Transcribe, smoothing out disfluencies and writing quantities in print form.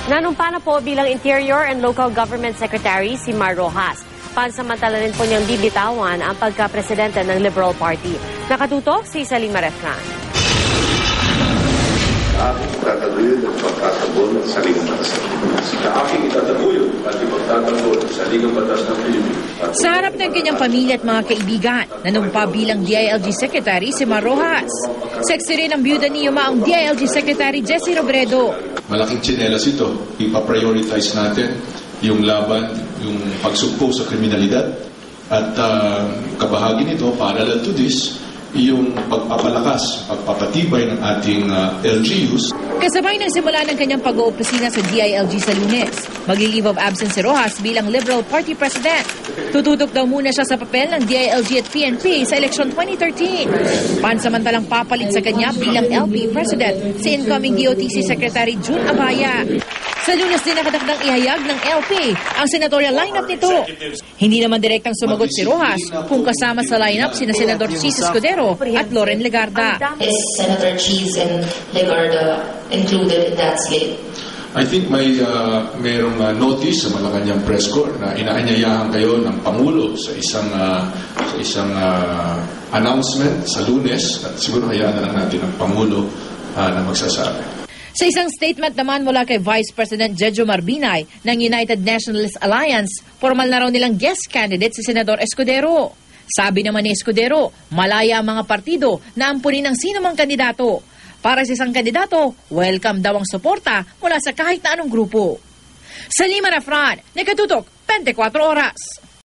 Nanumpa na po bilang Interior and Local Government Secretary si Mar Rojas. Pansamantala rin po niyang bibitawan ang pagka-presidente ng Liberal Party. Nakatutok si Salim Marefran. Aking itataguyod at pagtatanggol sa Ligang Batas ng Pilipinas. Aking itataguyod at ipagtatanggol sa Ligang Batas ng Pilipinas. Sa harap ng kanyang pamilya at mga kaibigan, nanumpa bilang DILG Secretary si Mar Rojas. Sexy rin ang byuda ni Yumaong DILG Secretary Jessie Robredo. Malaking tsinelas ito. Ipaprioritize natin yung laban, yung pagsugpo sa kriminalidad at kabahagi nito, parallel to this, yung pagpapalakas, pagpapatibay ng ating LGUs. Kasabay ng simula ng kanyang pag-oopisina sa DILG sa Lunes, mag-leave of absence si Rojas bilang Liberal Party President. Tututok daw muna siya sa papel ng DILG at PNP sa eleksyon 2013. Pansamantalang papalit sa kanya bilang LP President si incoming DOTC Secretary June Abaya. Sa Lunes din nakadakdang ihayag ng LP ang senatorial lineup nito. Hindi naman direktang sumagot si Rojas kung kasama sa lineup sina Senador Chis Escudero at Loren Legarda. Is Senator Chis and Legarda included in that slate? I think mayroong notice sa Malacanang press corps na inaanyayahan kayo ng Pangulo sa isang announcement sa Lunes at siguro hayaan na lang natin ang Pangulo na magsasabi. Sa isang statement naman mula kay Vice President Jejo Marbinay ng United Nationalist Alliance, formal na raw nilang guest candidate si Senador Escudero. Sabi naman ni Escudero, malaya ang mga partido na ampunin ng sino mang kandidato. Para sa isang kandidato, welcome daw ang suporta mula sa kahit na anong grupo. Salim Marefran, Nakatutok, 24 Oras.